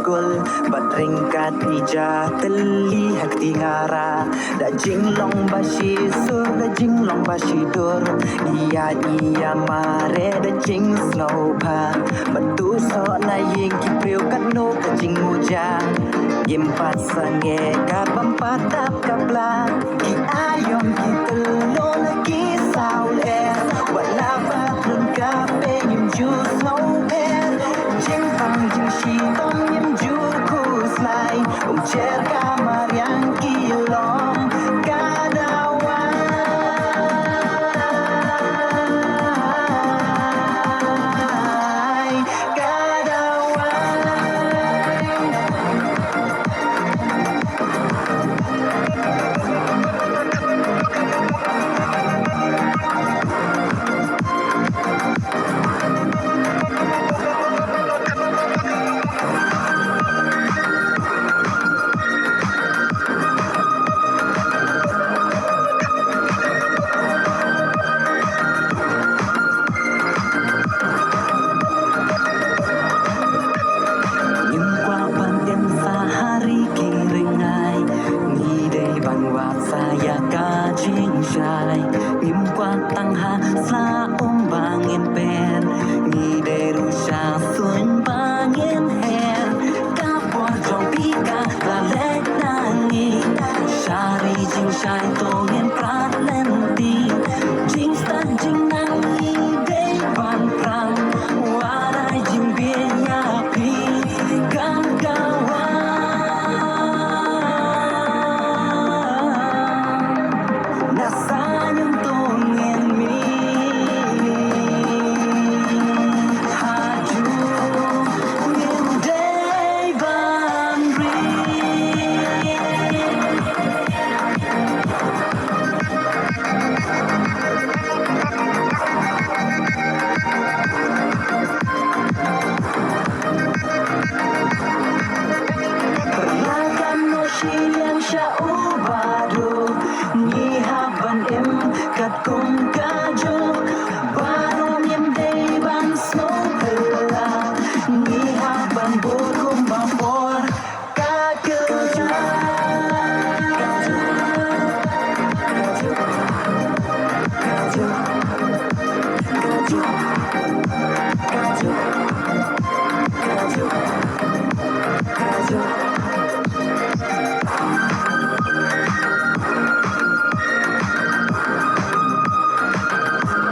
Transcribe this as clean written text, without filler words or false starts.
gul Batringkat ija terlihat tingara Da jinglong bashi sur da jinglong bashi dur Iya mare da jing snow pa Batu so na ying kipriu kat no ka jing uja Gimpat sange ka pampatap kapla Ki ayom ki telo lagi saule Wala batrun ka pe yim ju snow pen Jing pang jing shi tom yim ju ku slai cer kamar yang kilom kadawan